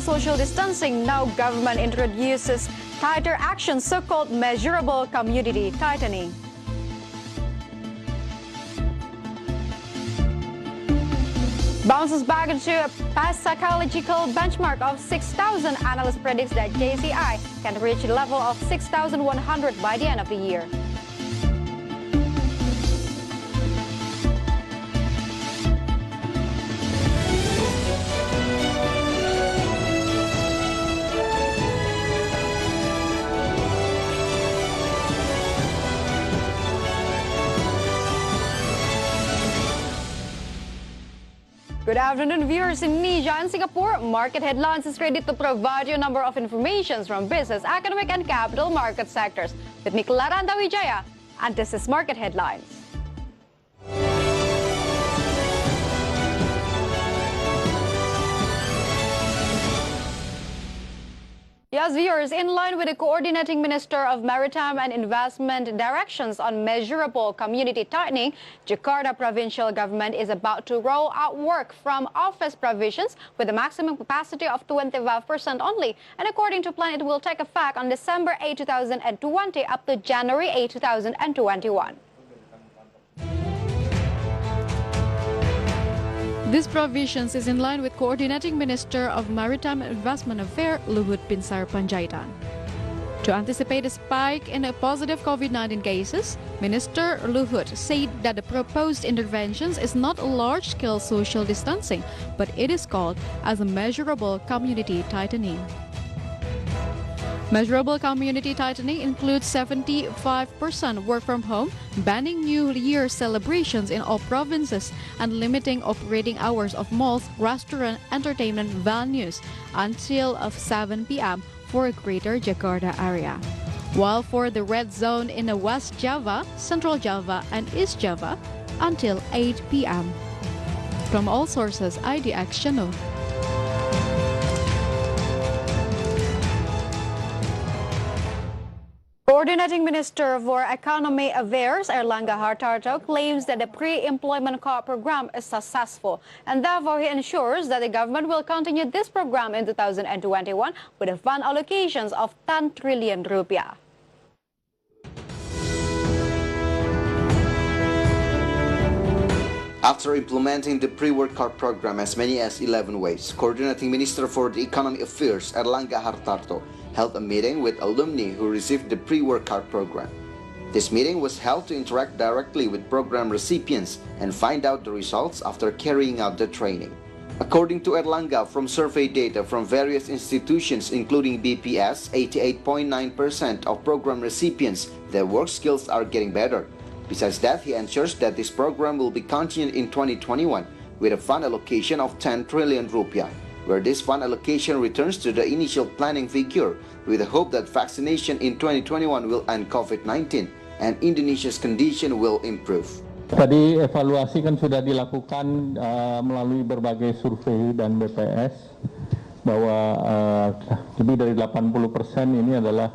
social distancing, now government introduces tighter action, so-called measurable community tightening. Bounces back into a past psychological benchmark of 6,000. Analyst predicts that JCI can reach a level of 6,100 by the end of the year. Good afternoon, viewers in Indonesia and Singapore. Market Headlines is ready to provide you a number of informations from business, economic, and capital market sectors. With me, Clara Antawijaya, and this is Market Headlines. Yes, viewers, in line with the Coordinating Minister of Maritime and Investment directions on measurable community tightening, Jakarta provincial government is about to roll out work from office provisions with a maximum capacity of 25% only. And according to plan, it will take effect on December 8, 2020 up to January 8, 2021. This provisions is in line with Coordinating Minister of Maritime and Investment Affairs Luhut Binsar Panjaitan. To anticipate a spike in positive COVID-19 cases, Minister Luhut said that the proposed interventions is not a large-scale social distancing, but it is called as a measurable community tightening. Measurable community tightening includes 75% work from home, banning New Year celebrations in all provinces, and limiting operating hours of malls, restaurant, entertainment venues until 7 p.m. for a greater Jakarta area. While for the red zone in the West Java, Central Java, and East Java, until 8 p.m. From all sources, IDX Channel. Coordinating Minister for Economic Affairs Erlangga Hartarto claims that the pre-employment card program is successful, and therefore he ensures that the government will continue this program in 2021 with a fund allocations of 10 trillion rupiah. After implementing the pre-work card program as many as 11 ways, Coordinating Minister for the Economic Affairs Erlangga Hartarto held a meeting with alumni who received the pre-work card program. This meeting was held to interact directly with program recipients and find out the results after carrying out the training. According to Erlangga, from survey data from various institutions including BPS, 88.9% of program recipients, their work skills are getting better. Besides that, he ensures that this program will be continued in 2021 with a fund allocation of 10 trillion rupiah, where this fund allocation returns to the initial planning figure with the hope that vaccination in 2021 will end COVID-19 and Indonesia's condition will improve. Tadi evaluasi kan sudah dilakukan melalui berbagai survei dan BPS bahwa lebih dari 80% ini adalah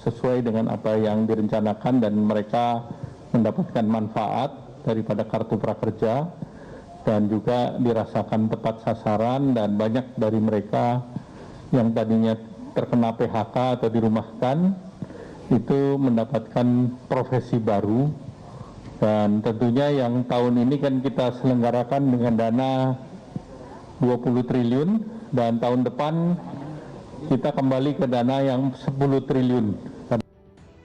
sesuai dengan apa yang direncanakan dan mereka mendapatkan manfaat daripada kartu prakerja dan juga dirasakan tepat sasaran, dan banyak dari mereka yang tadinya terkena PHK atau dirumahkan itu mendapatkan profesi baru. Dan tentunya yang tahun ini kan kita selenggarakan dengan dana 20 triliun dan tahun depan kita kembali ke dana yang 10 triliun.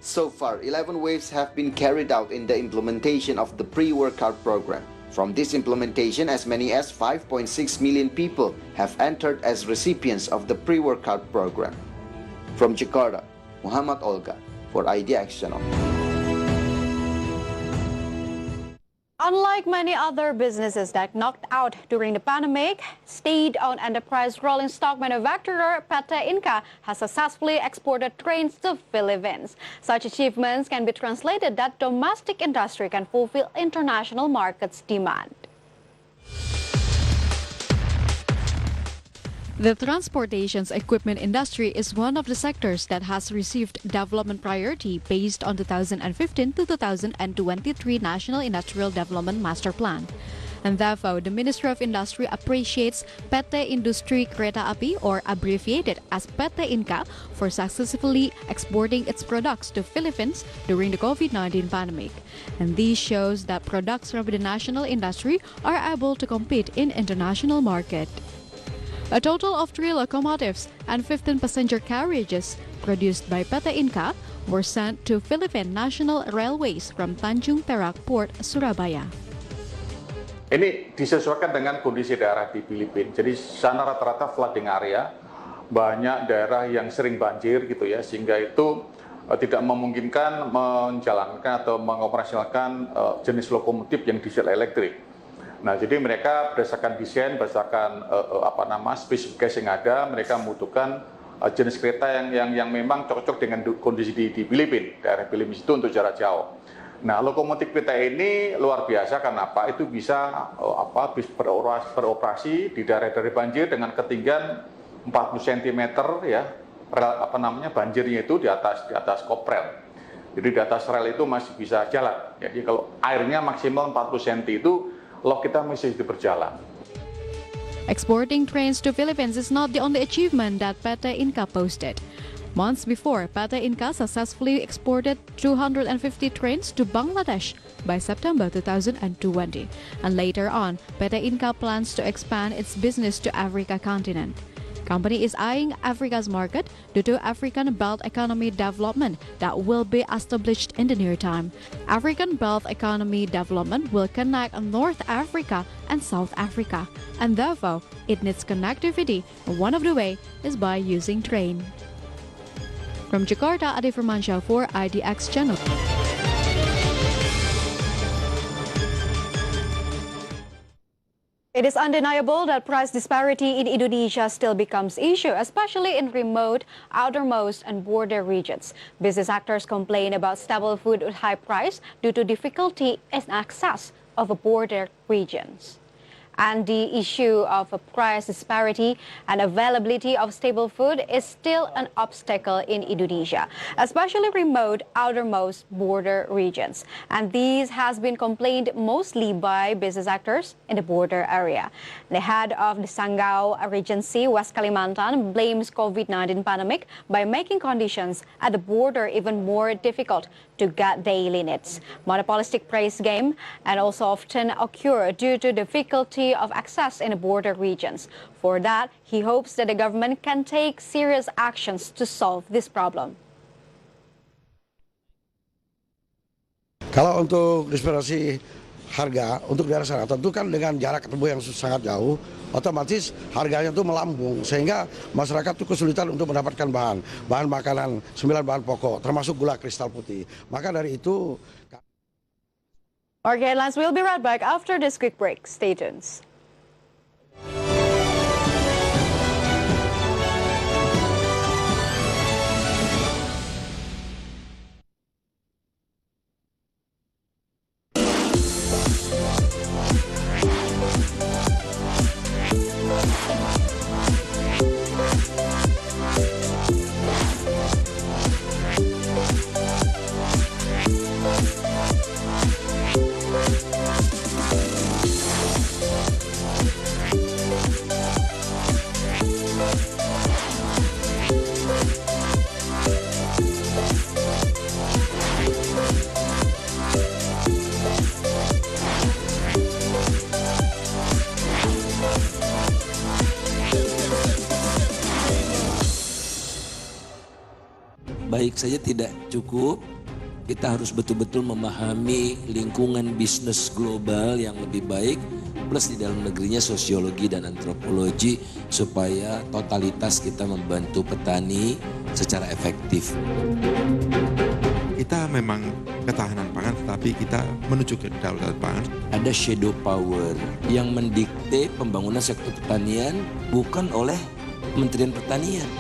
So far, 11 waves have been carried out in the implementation of the pre-work card program. From this implementation, as many as 5.6 million people have entered as recipients of the pre-work card program. From Jakarta, Muhammad Olga for IDX Channel. Unlike many other businesses that knocked out during the pandemic, state-owned enterprise rolling stock manufacturer PT Inka has successfully exported trains to Philippines. Such achievements can be translated that domestic industry can fulfill international markets' demand. The transportation equipment industry is one of the sectors that has received development priority based on 2015 to 2023 National Industrial Development Master Plan. And therefore, the Ministry of Industry appreciates PT Industri Kereta Api, or abbreviated as PT Inka, for successfully exporting its products to Philippines during the COVID-19 pandemic. And this shows that products from the national industry are able to compete in international market. A total of 3 locomotives and 15 passenger carriages produced by PT Inka were sent to Philippine National Railways from Tanjung Perak Port, Surabaya. Ini disesuaikan dengan kondisi daerah di Filipina. Jadi sana rata-rata flooding area, banyak daerah yang sering banjir gitu ya, sehingga itu tidak memungkinkan menjalankan atau mengoperasionalkan jenis lokomotif yang diesel elektrik. Nah, jadi mereka berdasarkan desain, berdasarkan spesifikasi yang ada, mereka membutuhkan jenis kereta yang memang cocok dengan kondisi di Filipina, daerah Filipina itu untuk jarak jauh. Nah, lokomotif kereta ini luar biasa karena apa? Itu bisa beroperasi di daerah banjir dengan ketinggian 40 cm ya, banjirnya itu di atas koprel. Jadi di atas rel itu masih bisa jalan. Jadi kalau airnya maksimal 40 cm itu log kita masih berjalan. Exporting trains to Philippines is not the only achievement that PT Inka posted. Months before, PT Inka successfully exported 250 trains to Bangladesh by September 2020. And later on, PT Inka plans to expand its business to Africa continent. Company is eyeing Africa's market due to African Belt Economy Development that will be established in the near time. African Belt Economy Development will connect North Africa and South Africa, and therefore it needs connectivity. One of the way is by using train. From Jakarta, Ade Firmansyah for IDX Channel. It is undeniable that price disparity in Indonesia still becomes issue, especially in remote, outermost, and border regions. Business actors complain about staple food with high price due to difficulty in access of border regions. And the issue of price disparity and availability of stable food is still an obstacle in Indonesia, especially remote, outermost border regions. And this has been complained mostly by business actors in the border area. The head of the Sanggau Regency, West Kalimantan, blames COVID-19 pandemic by making conditions at the border even more difficult to get daily needs. Monopolistic price game and also often occur due to difficulty of access in the border regions. For that, he hopes that the government can take serious actions to solve this problem. Kalau untuk disparasi harga untuk daerah sana, tentu kan dengan jarak tempuh yang sangat jauh, otomatis harganya itu melambung sehingga masyarakat itu kesulitan untuk mendapatkan bahan makanan, 9 bahan pokok termasuk gula kristal putih. Maka dari itu Okay, Lance, we'll be right back after this quick break. Stay tuned. Baik saja tidak cukup, kita harus betul-betul memahami lingkungan bisnis global yang lebih baik, plus di dalam negerinya sosiologi dan antropologi, supaya totalitas kita membantu petani secara efektif. Kita memang ketahanan pangan, tetapi kita menuju ke kedaulatan pangan. Ada shadow power yang mendikte pembangunan sektor pertanian bukan oleh Kementerian Pertanian.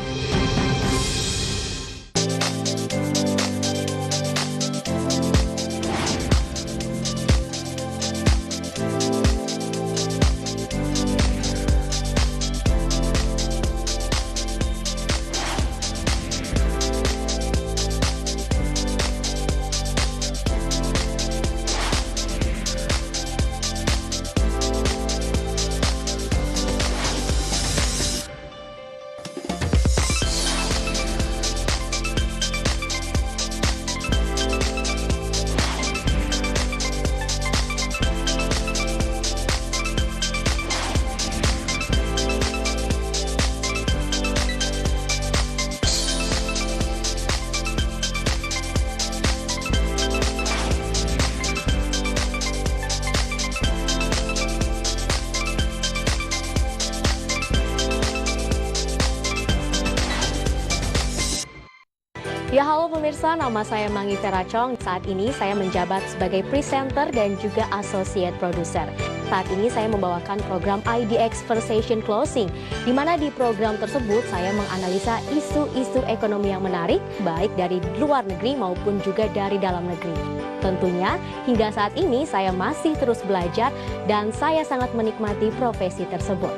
Ya halo pemirsa, nama saya Mangi Teracong. Saat ini saya menjabat sebagai presenter dan juga associate producer. Saat ini saya membawakan program IDX Conversation Closing, di mana di program tersebut saya menganalisa isu-isu ekonomi yang menarik, baik dari luar negeri maupun juga dari dalam negeri. Tentunya hingga saat ini saya masih terus belajar dan saya sangat menikmati profesi tersebut.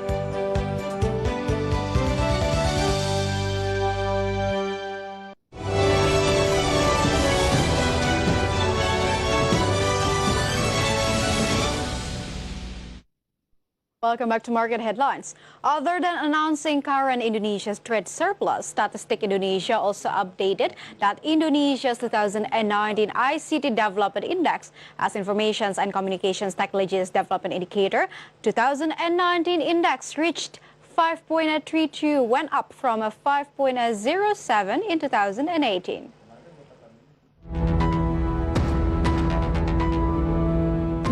Welcome back to Market Headlines. Other than announcing current Indonesia's trade surplus, Statistik Indonesia also updated that Indonesia's 2019 ICT Development Index, as Information and Communications Technologies Development Indicator, 2019 index reached 5.32, went up from a 5.07 in 2018.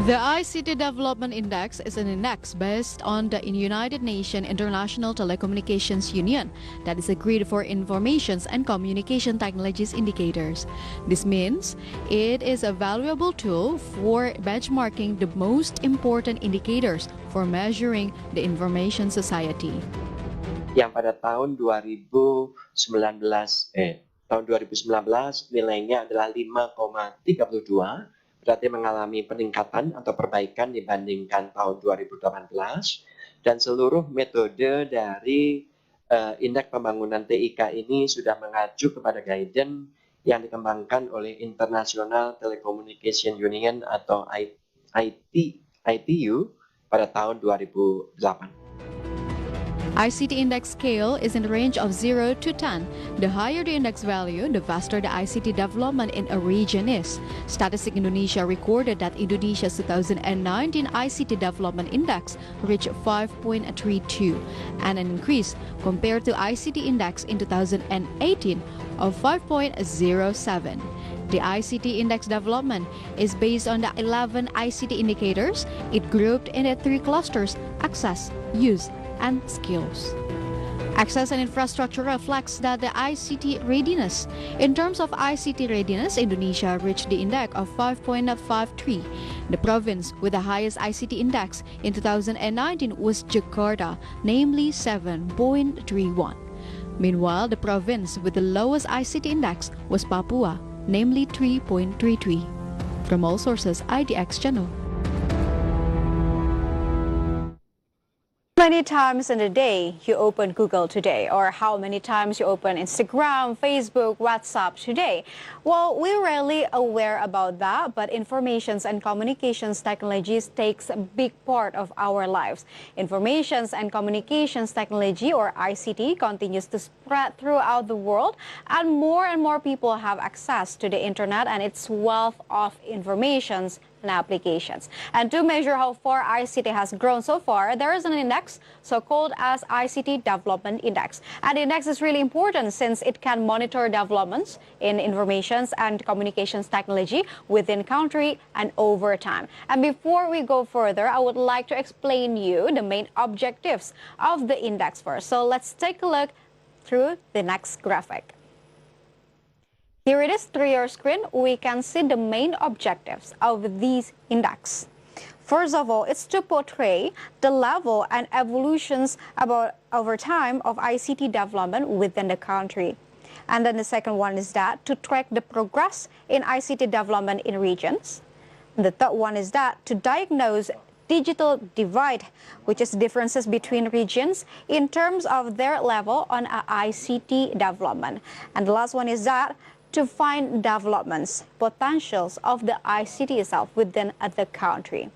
The ICT Development Index is an index based on the United Nations International Telecommunications Union that is agreed for information and communication technologies indicators. This means it is a valuable tool for benchmarking the most important indicators for measuring the information society. Yang pada tahun 2019 nilainya adalah 5,32, berarti mengalami peningkatan atau perbaikan dibandingkan tahun 2018, dan seluruh metode dari indeks pembangunan TIK ini sudah mengacu kepada guidance yang dikembangkan oleh International Telecommunication Union atau ITU pada tahun 2008. ICT index scale is in the range of 0 to 10. The higher the index value, the faster the ICT development in a region is. Statistik Indonesia recorded that Indonesia's 2019 ICT Development Index reached 5.32, and an increase compared to ICT index in 2018 of 5.07. The ICT index development is based on the 11 ICT indicators. It grouped into 3 clusters: access, use, and skills. Access and infrastructure reflects that the ICT readiness. In terms of ICT readiness, Indonesia reached the index of 5.53. The province with the highest ICT index in 2019 was Jakarta, namely 7.31. Meanwhile, the province with the lowest ICT index was Papua, namely 3.33. From all sources, IDX Channel. How many times in a day you open Google today, or how many times you open Instagram, Facebook, WhatsApp today? Well, we're rarely aware about that, but informations and communications technologies takes a big part of our lives. Informations and communications technology, or ICT, continues to spread throughout the world, and more people have access to the internet and its wealth of informations and applications. And to measure how far ICT has grown so far, there is an index so-called as ICT Development Index. And the index is really important since it can monitor developments in informations and communications technology within country and over time. And before we go further, I would like to explain you the main objectives of the index first. So let's take a look through the next graphic. Here it is through your screen. We can see the main objectives of these index. First of all, it's to portray the level and evolutions over time of ICT development within the country. And then the second one is that to track the progress in ICT development in regions. And the third one is that to diagnose digital divide, which is differences between regions in terms of their level on ICT development. And the last one is that to find developments, potentials of the ICT itself within the country.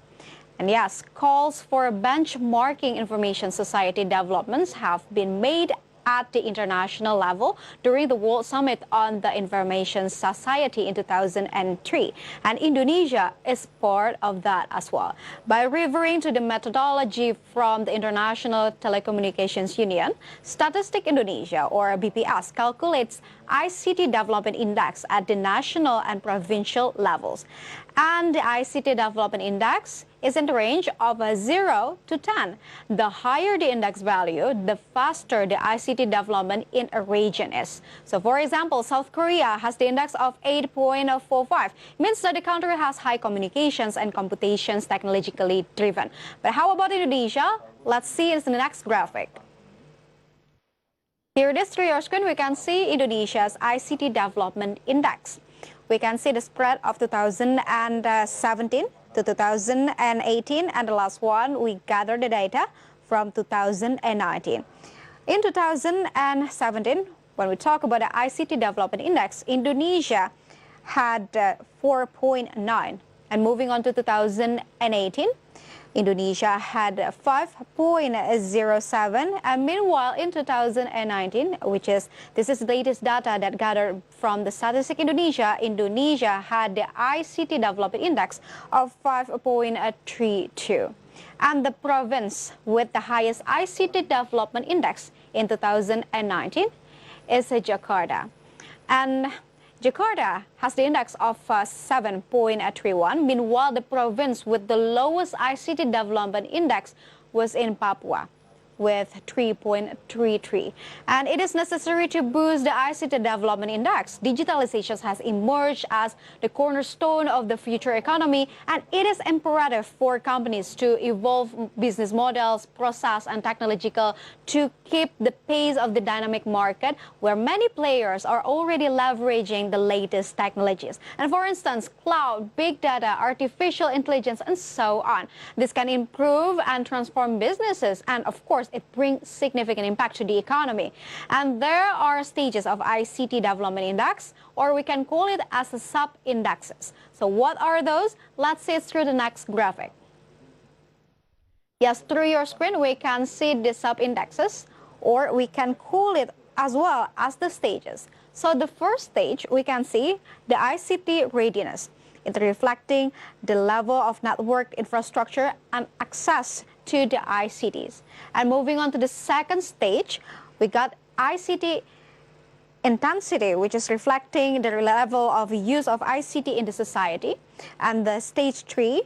And yes, calls for benchmarking information society developments have been made at the international level during the World Summit on the Information Society in 2003. And Indonesia is part of that as well. By referring to the methodology from the International Telecommunications Union, Statistik Indonesia, or BPS, calculates ICT Development Index at the national and provincial levels. And the ICT Development Index is in the range of 0 to 10. The higher the index value, the faster the ICT development in a region is. So for example, South Korea has the index of 8.45. Means that the country has high communications and computations technologically driven. But how about Indonesia? Let's see in the next graphic. Here it is through your screen. We can see Indonesia's ICT Development Index. We can see the spread of 2017 to 2018, and the last one we gather the data from 2019. In 2017, when we talk about the ICT Development Index, Indonesia had 4.9, and moving on to 2018, Indonesia had 5.07, and meanwhile in 2019, this is the latest data that gathered from the Statistic Indonesia, Indonesia had the ICT Development Index of 5.32. And the province with the highest ICT Development Index in 2019 is Jakarta. And Jakarta has the index of 7.31. Meanwhile, the province with the lowest ICT Development Index was in Papua with 3.33. And it is necessary to boost the ICT Development Index. Digitalization has emerged as the cornerstone of the future economy, and it is imperative for companies to evolve business models, process, and technological to keep the pace of the dynamic market where many players are already leveraging the latest technologies. And for instance, cloud, big data, artificial intelligence, and so on. This can improve and transform businesses, and of course, it brings significant impact to the economy. And there are stages of ICT Development Index, or we can call it as sub-indexes. So what are those? Let's see it through the next graphic. Yes, through your screen, we can see the sub-indexes, or we can call it as well as the stages. So the first stage, we can see the ICT readiness. It's reflecting the level of network infrastructure and access to the ICTs. And moving on to the second stage, we got ICT intensity, which is reflecting the level of use of ICT in the society. And the stage 3,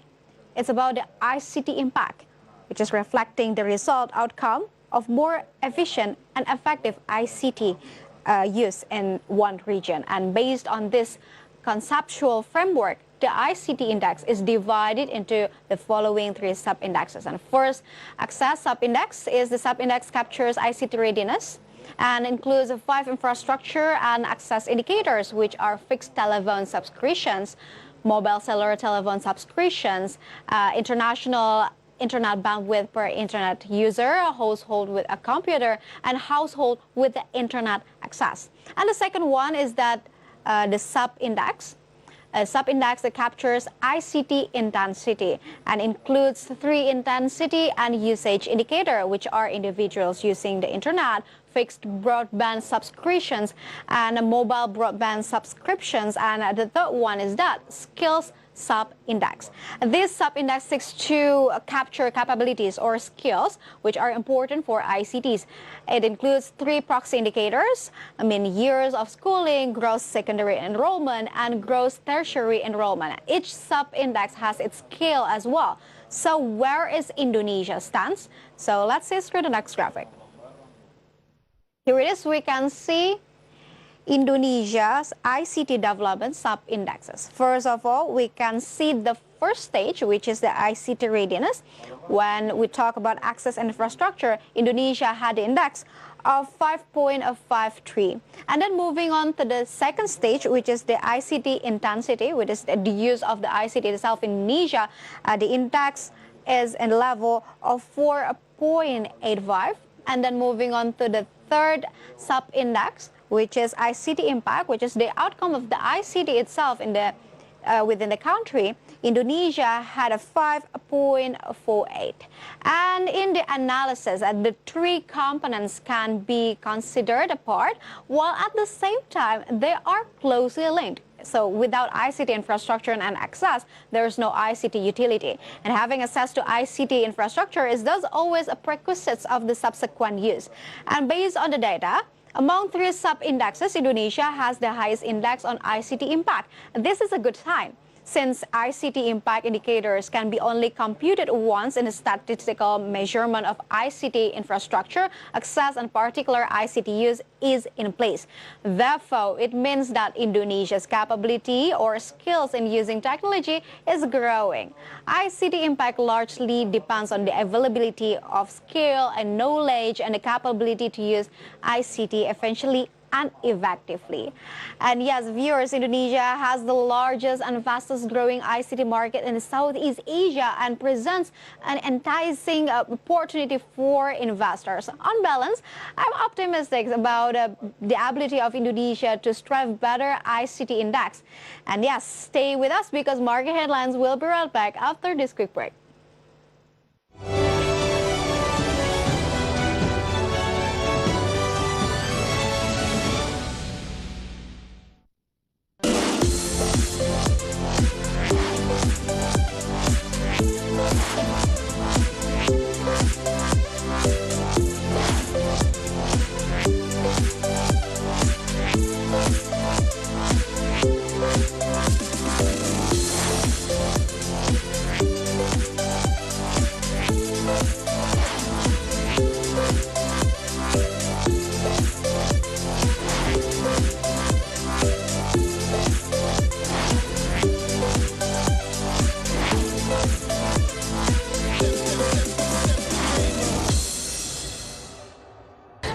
it's about the ICT impact, which is reflecting the outcome of more efficient and effective ICT use in one region. And based on this conceptual framework, the ICT index is divided into the following 3 sub-indexes. And first, access sub-index is the sub-index captures ICT readiness and includes 5 infrastructure and access indicators, which are fixed telephone subscriptions, mobile cellular telephone subscriptions, international internet bandwidth per internet user, a household with a computer, and household with the internet access. And the second one is that the sub-index. A sub-index that captures ICT intensity and includes 3 intensity and usage indicator, which are individuals using the internet, fixed broadband subscriptions, and mobile broadband subscriptions. And the third one is that skills sub-index. This sub-index seeks to capture capabilities or skills which are important for ICTs. It includes 3 proxy indicators, years of schooling, gross secondary enrollment, and gross tertiary enrollment. Each sub-index has its scale as well. So where is Indonesia stands? So let's see through the next graphic. Here it is. We can see Indonesia's ICT development sub-indexes. First of all, we can see the first stage, which is the ICT readiness. When we talk about access and infrastructure, Indonesia had the index of 5.53. And then moving on to the second stage, which is the ICT intensity, which is the use of the ICT itself in Indonesia, the index is in level of 4.85. And then moving on to the third sub-index, which is ICT impact, which is the outcome of the ICT itself in the within the country. Indonesia had a 5.48. And in the analysis, the 3 components can be considered apart, while at the same time, they are closely linked. So without ICT infrastructure and access, there is no ICT utility. And having access to ICT infrastructure is thus always a prerequisite of the subsequent use. And based on the data, among 3 sub-indexes, Indonesia has the highest index on ICT impact. This is a good sign. since ICT impact indicators can be only computed once in a statistical measurement of ICT infrastructure, access, and particular ICT use is in place. Therefore, it means that Indonesia's capability or skills in using technology is growing. ICT impact largely depends on the availability of skill and knowledge and the capability to use ICT efficiently and effectively. And yes, viewers, Indonesia has the largest and fastest growing ICT market in Southeast Asia and presents an enticing opportunity for investors. On balance, I'm optimistic about the ability of Indonesia to strive better ICT index. And yes, stay with us because market headlines will be right back after this quick break.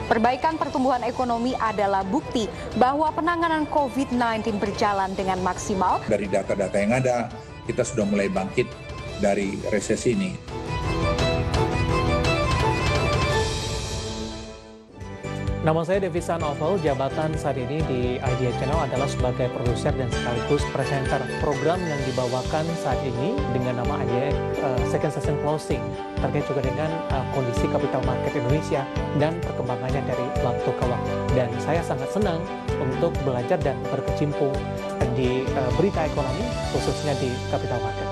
Perbaikan pertumbuhan ekonomi adalah bukti bahwa penanganan COVID-19 berjalan dengan maksimal. Dari data-data yang ada, kita sudah mulai bangkit dari resesi ini. Nama saya Devisa Novel, jabatan saat ini di IDX Channel adalah sebagai produser dan sekaligus presenter program yang dibawakan saat ini dengan nama IDX Second Session Closing, terkait juga dengan kondisi capital market Indonesia dan perkembangannya dari waktu ke waktu. Dan saya sangat senang untuk belajar dan berkecimpung di berita ekonomi, khususnya di capital market.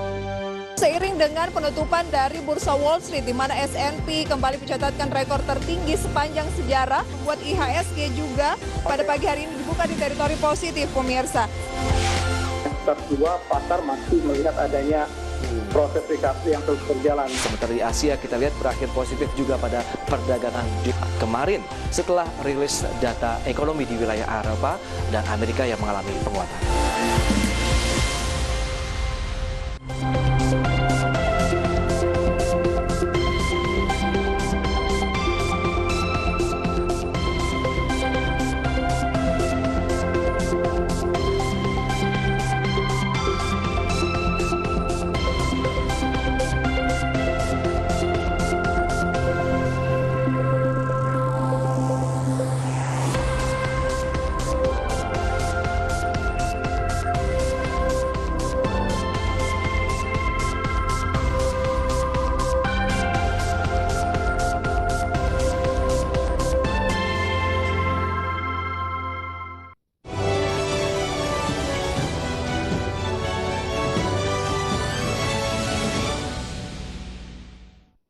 Seiring dengan penutupan dari Bursa Wall Street, di mana S&P kembali mencatatkan rekor tertinggi sepanjang sejarah, buat IHSG juga pada pagi hari ini dibuka di teritori positif, pemirsa. Kedua, pasar masih melihat adanya proses recovery yang terus berjalan. Sementara di Asia kita lihat berakhir positif juga pada perdagangan Jumat kemarin setelah rilis data ekonomi di wilayah Eropa dan Amerika yang mengalami penguatan.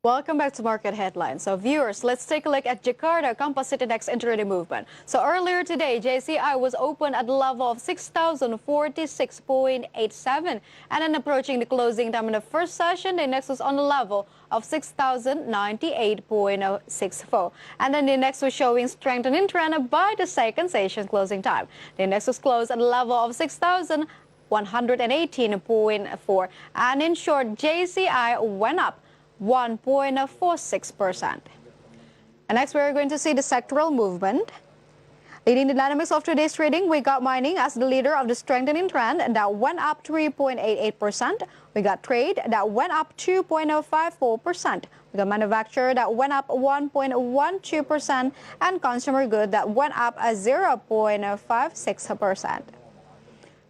Welcome back to Market Headlines. So viewers, let's take a look at Jakarta Composite Index intraday movement. So earlier today, JCI was open at the level of 6,046.87, and then approaching the closing time in the first session, the index was on the level of 6,098.64. And then the index was showing strengthening trend by the second session closing time. The index was closed at the level of 6,118.4. And in short, JCI went up 1.46%. And next, we're going to see the sectoral movement. Leading the dynamics of today's trading, we got mining as the leader of the strengthening trend, and that went up 3.88%. We got trade that went up 2.54%. We got manufacture that went up 1.12%, and consumer good that went up 0.56%.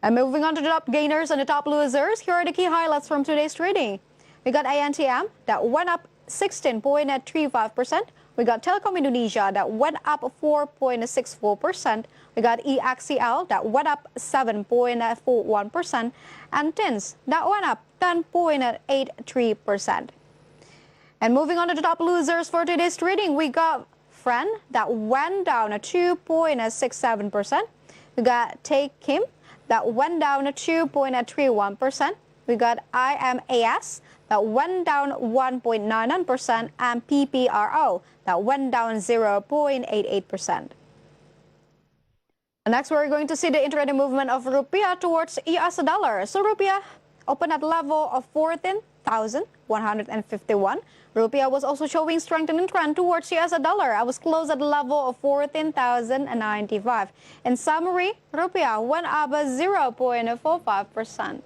And moving on to the top gainers and the top losers, here are the key highlights from today's trading. We got ANTM that went up 16.35%. We got Telekom Indonesia that went up 4.64%. We got EXCL that went up 7.41%. And TINS that went up 10.83%. And moving on to the top losers for today's trading, we got FREN that went down 2.67%. We got Take Kim that went down 2.31%. We got IMAS that went down 1.99%, and PPRO that went down 0.88%. Next, we're going to see the intraday movement of rupiah towards US dollar. So rupiah opened at level of 14,151. Rupiah was also showing strengthening trend towards US dollar. I was closed at the level of 14,095. In summary, rupiah went up 0.45%.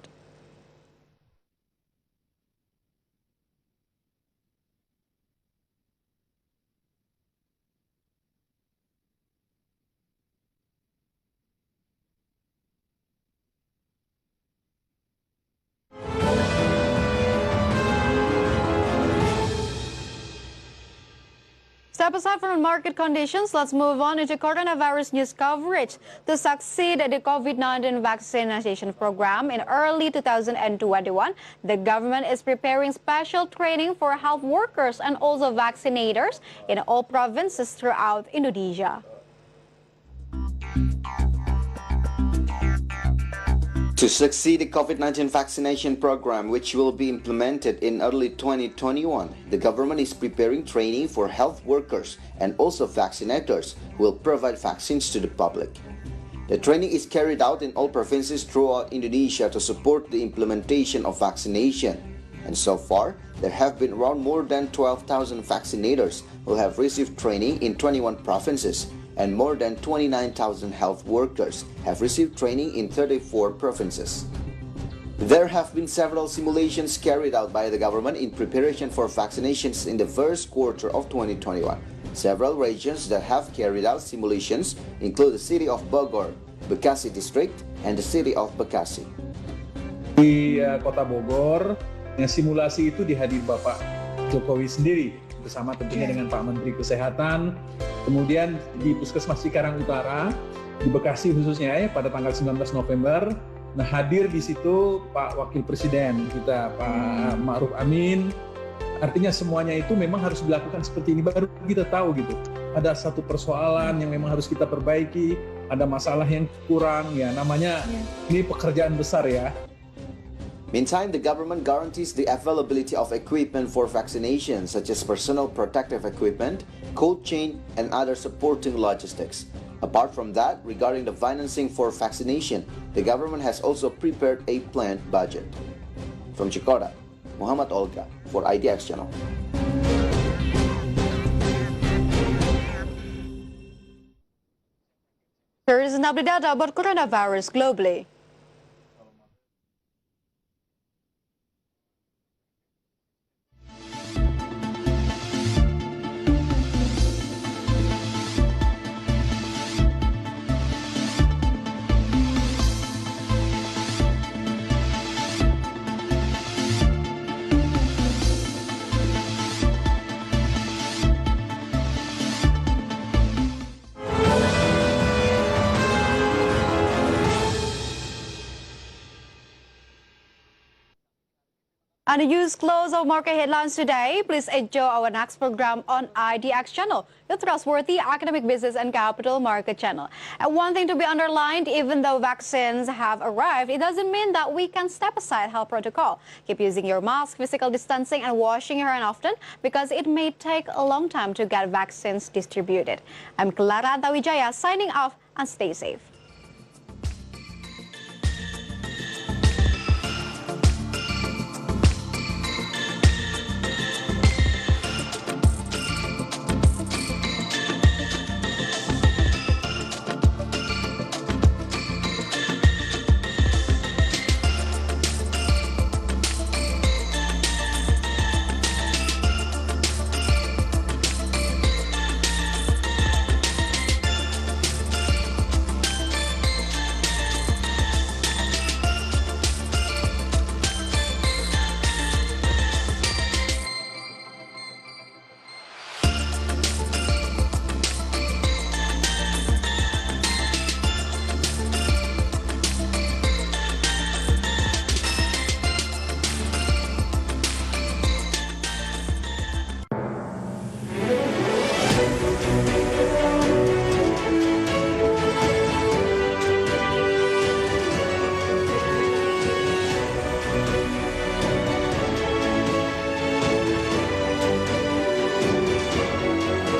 Step aside from market conditions, let's move on into coronavirus news coverage. To succeed the COVID-19 vaccination program in early 2021, the government is preparing special training for health workers and also vaccinators in all provinces throughout Indonesia. To succeed the COVID-19 vaccination program, which will be implemented in early 2021, the government is preparing training for health workers and also vaccinators who will provide vaccines to the public. The training is carried out in all provinces throughout Indonesia to support the implementation of vaccination. And so far, there have been around more than 12,000 vaccinators who have received training in 21 provinces, and more than 29,000 health workers have received training in 34 provinces. There have been several simulations carried out by the government in preparation for vaccinations in the first quarter of 2021. Several regions that have carried out simulations include the city of Bogor, Bekasi District, and the city of Bekasi. Di Kota Bogor, simulasi itu dihadiri Bapak Jokowi sendiri, bersama tentunya dengan Pak Menteri Kesehatan. Kemudian di Puskesmas Cikarang Utara, di Bekasi khususnya pada tanggal 19 November, nah hadir di situ Pak Wakil Presiden kita, Pak Ma'ruf Amin. Artinya semuanya itu memang harus dilakukan seperti ini, baru kita tahu gitu. Ada satu persoalan yang memang harus kita perbaiki, ada masalah yang kurang, ya namanya ini pekerjaan besar ya. Meantime, the government guarantees the availability of equipment for vaccination, such as personal protective equipment, cold chain, and other supporting logistics. Apart from that, regarding the financing for vaccination, the government has also prepared a planned budget. From Jakarta, Muhammad Olga for IDX Channel. Here is an update data about coronavirus globally. And the news close of market headlines today. Please enjoy our next program on IDX Channel, your trustworthy economic, business, and capital market channel. And one thing to be underlined, even though vaccines have arrived, it doesn't mean that we can step aside health protocol. Keep using your mask, physical distancing, and washing your hands often, because it may take a long time to get vaccines distributed. I'm Clara Tawijaya signing off, and stay safe.